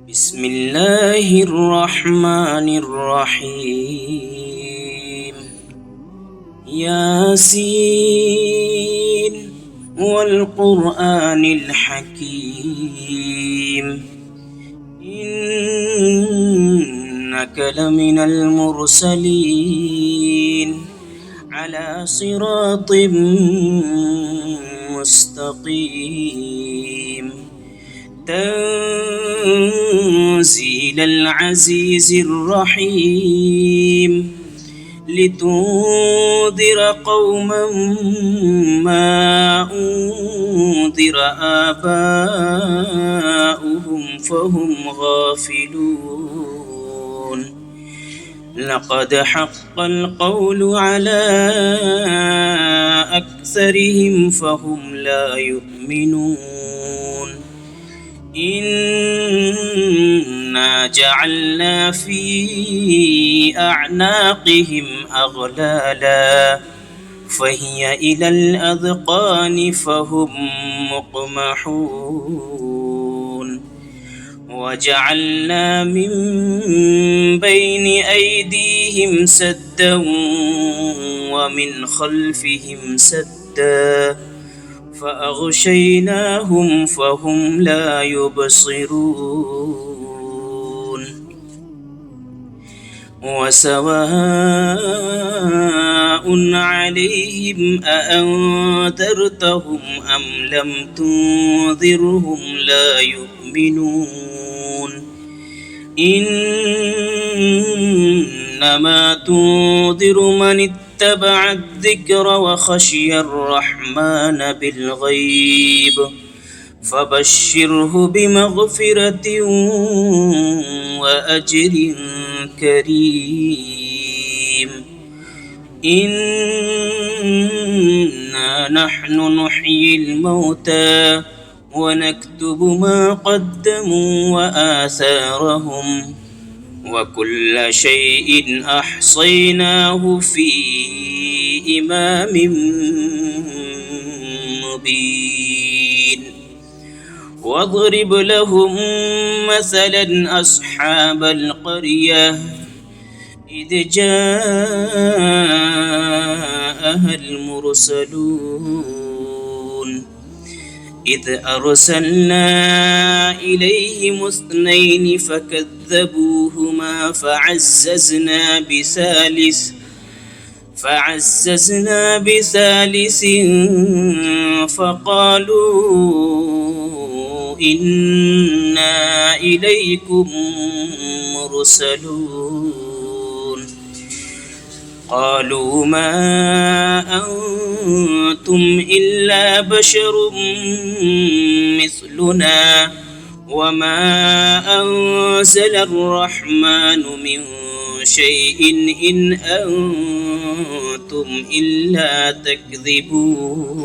بسم الله الرحمن الرحيم. ياسين والقرآن الحكيم إنك لمن المرسلين على صراط مستقيم تنزيل العزيز الرحيم لتنذر قوما ما أنذر آباؤهم فهم غافلون لقد حق القول على أكثرهم فهم لا يؤمنون إنا جعلنا في أعناقهم أغلالا فهي إلى الأذقان فهم مقمحون وجعلنا من بين أيديهم سدا ومن خلفهم سدا فأغشيناهم فهم لا يبصرون وسواء عليهم أأنذرتهم أم لم تنذرهم لا يؤمنون إنما تنذر من اتبع الذكر وخشي الرحمن بالغيب فبشره بمغفرة وأجر كريم إنا نحن نحيي الموتى ونكتب ما قدموا وآثارهم وكل شيء أحصيناه في إمام مبين واضرب لهم مثلا أصحاب القرية إذ جاءها المرسلون إذ أرسلنا إليهم اثنين فكذبوهما فعززنا بثالث فقالوا إنا إليكم مرسلون قالوا ما أنتم إلا بشر مثلنا وما أنزل الرحمن من شيء إن أنتم إلا تكذبون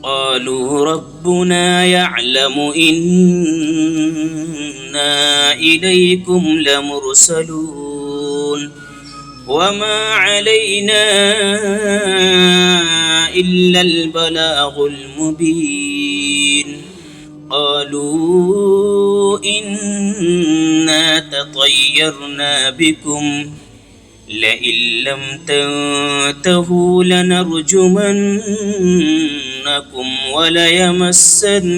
قالوا ربنا يعلم إنا إليكم لمرسلون وما علينا إلا البلاغ المبين قالوا إنا تطيرنا بكم لئن لم تنتهوا لنرجمنكم وليمسنكم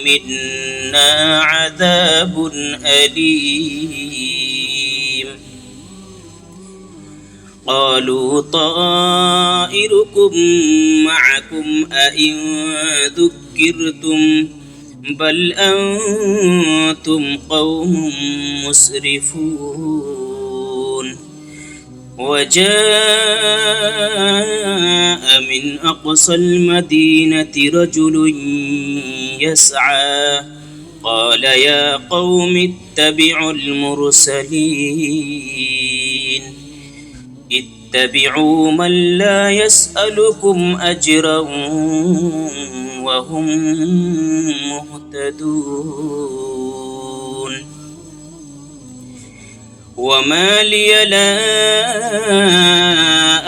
منا عذاب أليم قالوا طائركم معكم أئن ذكرتم بل أنتم قوم مسرفون وجاء من أقصى المدينة رجل يسعى قال يا قوم اتبعوا المرسلين اتبعوا من لا يسألكم أجرا وهم مهتدون وما لي لا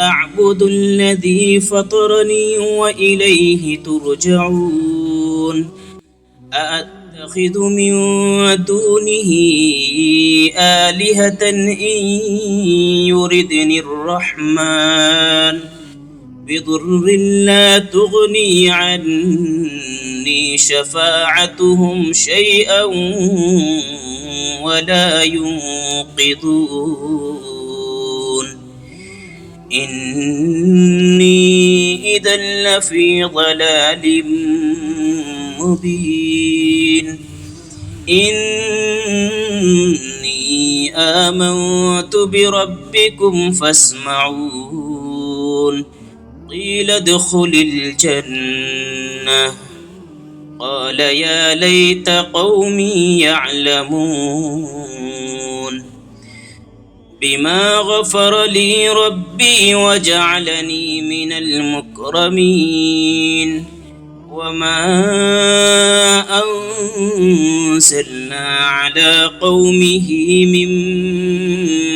أعبد الذي فطرني وإليه ترجعون أأتخذ من دونه آلهة إن يردني الرحمن بضر لا تغني عني شفاعتهم شيئا ولا ينقذون إني إذا لفي ضلال مبين إني آمنت بربكم فاسمعون قيل ادخل الجنة قال يا ليت قومي يعلمون بما غفر لي ربي وجعلني من المكرمين وما أنزلنا على قومه من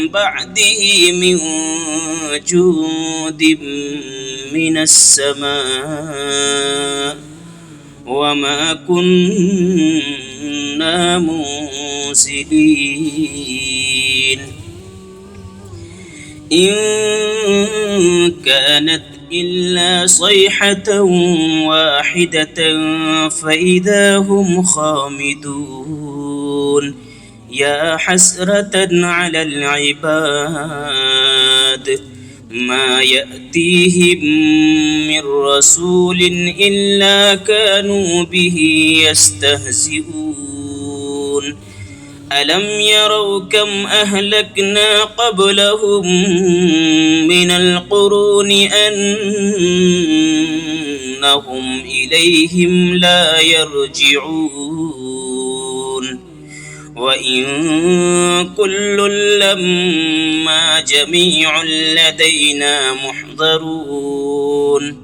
بعده من جود من السماء وما كنا منزلين إن كانت إلا صيحة واحدة فإذا هم خامدون يا حسرة على العباد ما يأتيهم من رسول إلا كانوا به يستهزئون ألم يروا كم أهلكنا قبلهم من القرون أنهم إليهم لا يرجعون وإن كل لما جميع لدينا محضرون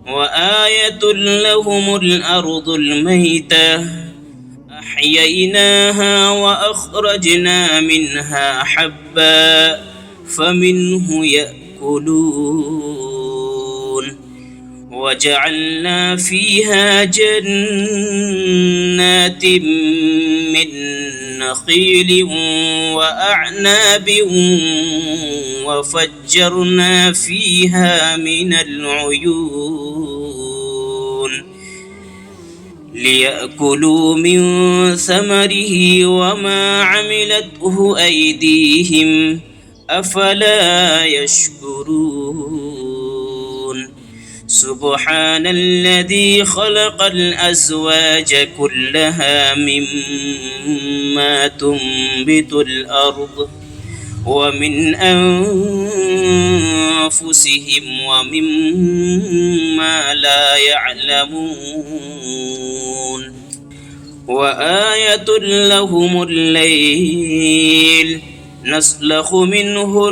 وآية لهم الأرض الميتة أحييناها وأخرجنا منها حبا فمنه يأكلون وجعلنا فيها جنات من نخيل وأعناب وفجرنا فيها من العيون ليأكلوا من ثمره وما عملته أيديهم أفلا يشكرون سبحان الذي خلق الأزواج كلها مما تنبت الأرض ومن أنفسهم ومما لا يعلمون وآية لهم الليل نسلخ منه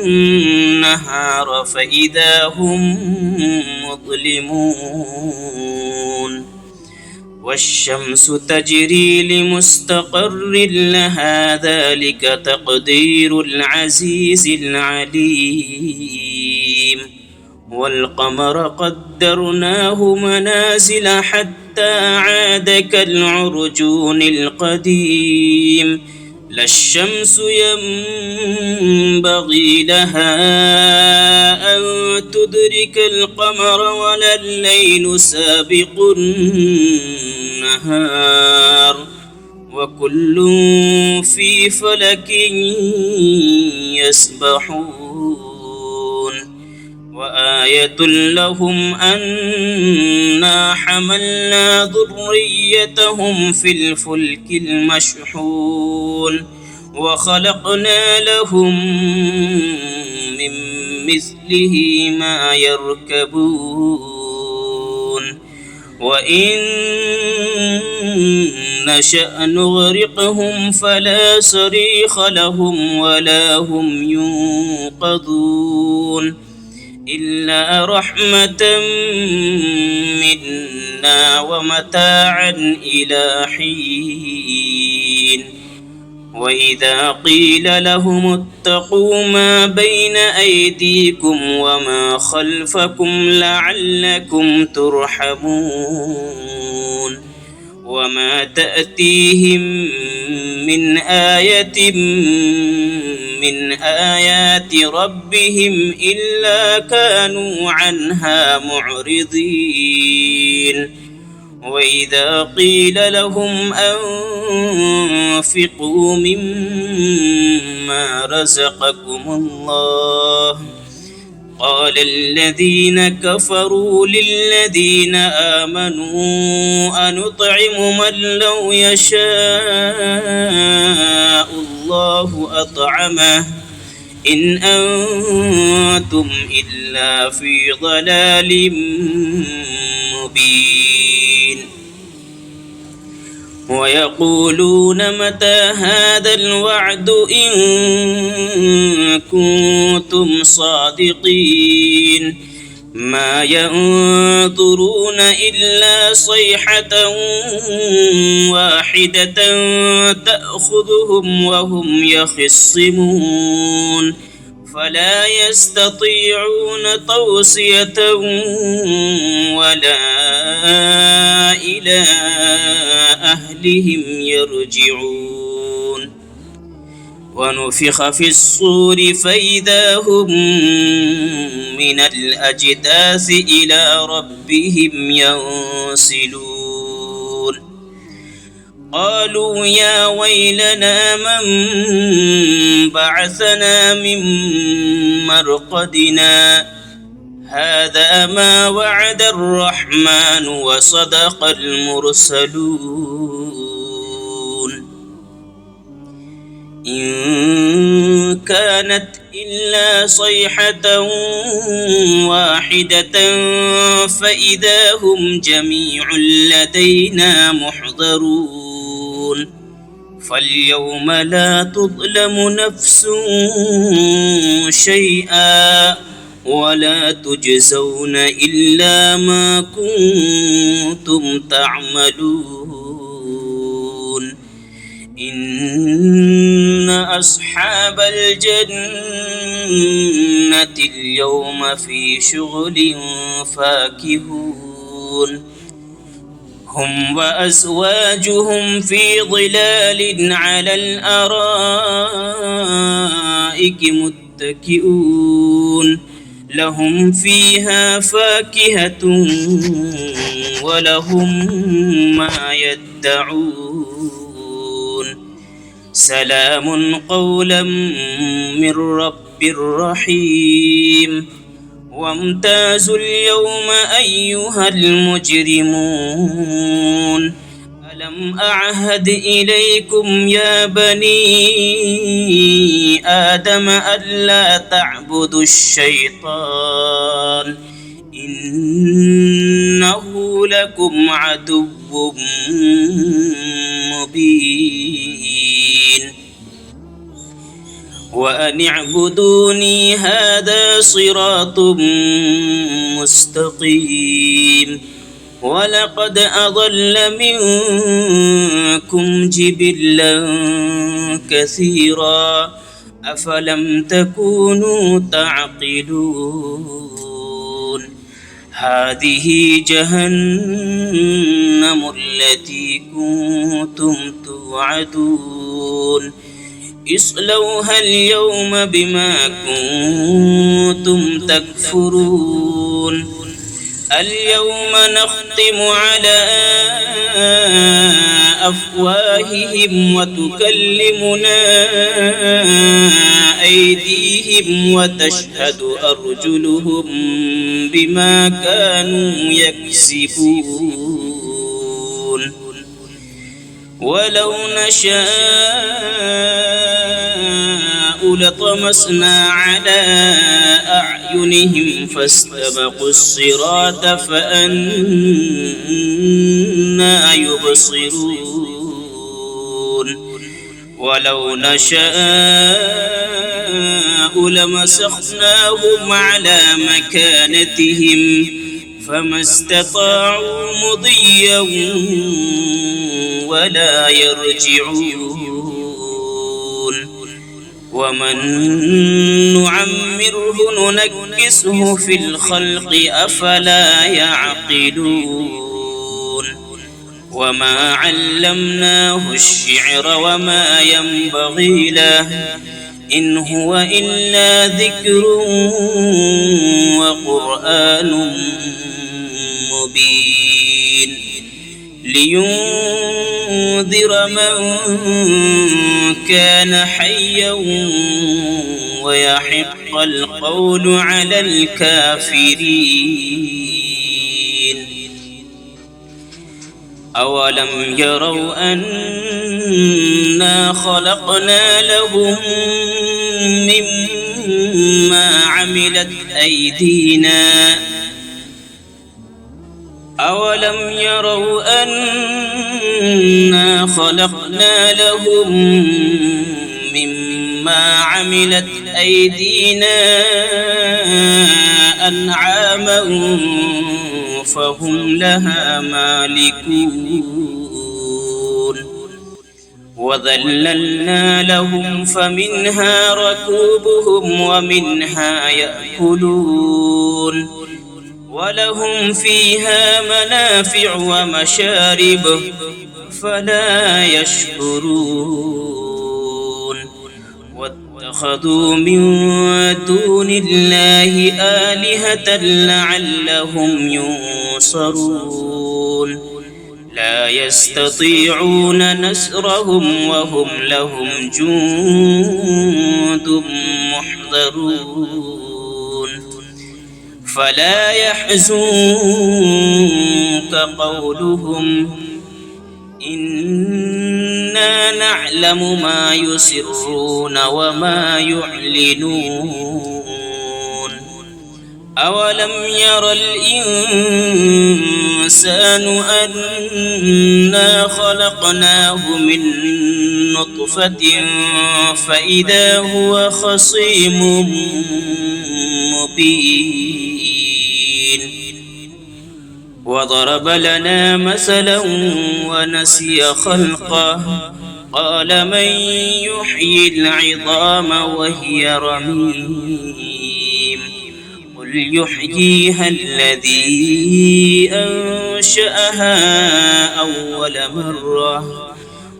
النهار فإذا هم مظلمون والشمس تجري لمستقر لها ذلك تقدير العزيز العليم والقمر قدرناه منازل حتى عاد كالعرجون القديم لا الشمس ينبغي لها أن تدرك القمر ولا الليل سابق النهار وكل في فلك يسبحون وآية لهم أنا حملنا ذريتهم في الفلك المشحون وخلقنا لهم من مثله ما يركبون وإن نشأ نغرقهم فلا صريخ لهم ولا هم ينقذون إلا رحمة منا ومتاعا إلى حين وإذا قيل لهم اتقوا ما بين أيديكم وما خلفكم لعلكم ترحمون وما تأتيهم من آية من آيات ربهم إلا كانوا عنها معرضين وإذا قيل لهم أنفقوا مما رزقكم الله قال الذين كفروا للذين آمنوا أنطعم من لو يشاء الله أطعمه إن أنتم إلا في ضلال مبين ويقولون متى هذا الوعد إن كنتم صادقين ما ينظرون إلا صيحة واحدة تأخذهم وهم يخصمون فلا يستطيعون توصية ولا إلى أهلهم يرجعون ونفخ في الصور فإذا هم من الأجداث إلى ربهم ينسلون قالوا يا ويلنا من بعثنا من مرقدنا هذا ما وعد الرحمن وصدق المرسلون إن كانت إلا صيحة واحدة فإذا هم جميع لدينا محضرون فاليوم لا تظلم نفس شيئا ولا تجزون إلا ما كنتم تعملون إن أصحاب الجنة اليوم في شغل فاكهون هم وأزواجهم في ظلال على الأرائك متكئون لهم فيها فاكهة ولهم ما يدعون سلام قولا من رب رحيم وامتازوا اليوم أيها المجرمون ألم أعهد إليكم يا بني آدم ألا تعبدوا الشيطان إنه لكم عدو مبين وأن اعبدوني هذا صراط مستقيم ولقد أضل منكم جبلا كثيرا أفلم تكونوا تعقلون هذه جهنم التي كنتم توعدون اصلوها اليوم بما كنتم تكفرون اليوم نختم على أفواههم وتكلمنا أيديهم وتشهد أرجلهم بما كانوا يكسبون ولو نشاء لطمسنا على أعينهم فاستبقوا الصراط فأنى يبصرون ولو نشاء لمسخناهم على مكانتهم فما استطاعوا مضيا ولا يرجعون ومن نعمره ننكسه في الخلق أفلا يعقلون وما علمناه الشعر وما ينبغي له إن هو إلا ذكر وقرآن مبين لينذر من كان حيا ويحق القول على الكافرين أولم يروا أنا خلقنا لهم مما عملت أيدينا أنعاما فهم لها مالكون وذللنا لهم فمنها ركوبهم ومنها يأكلون ولهم فيها منافع ومشارب فلا يشكرون واتخذوا من دون الله آلهة لعلهم ينصرون لا يستطيعون نصرهم وهم لهم جند محضرون فلا يحزنك قولهم إنا نعلم ما يسرون وما يعلنون أولم ير الإنسان أنا خلقناه من نطفة فإذا هو خصيم مبين وضرب لنا مثلا ونسي خلقه قال من يحيي العظام وهي رميم قل يحييها الذي أنشأها أول مرة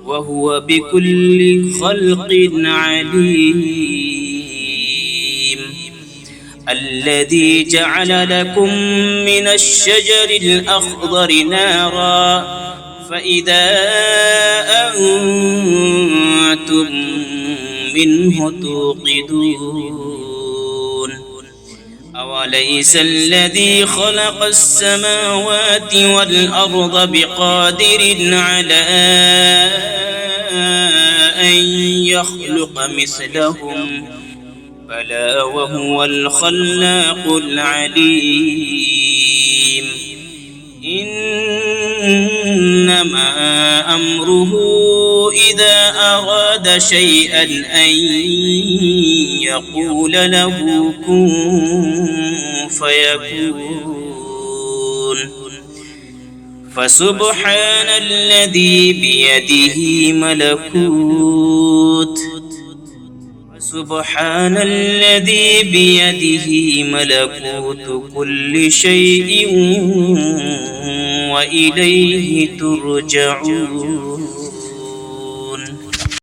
وهو بكل خلق عليم الذي جعل لكم من الشجر الأخضر نارا فإذا أنتم منه توقدون أوليس الذي خلق السماوات والأرض بقادر على أن يخلق مثلهم بلى وهو الخلاق العليم إنما أمره إذا أراد شيئا أن يقول له كن فيكون فسبحان الذي بيده ملكوت كل شيء وإليه ترجعون.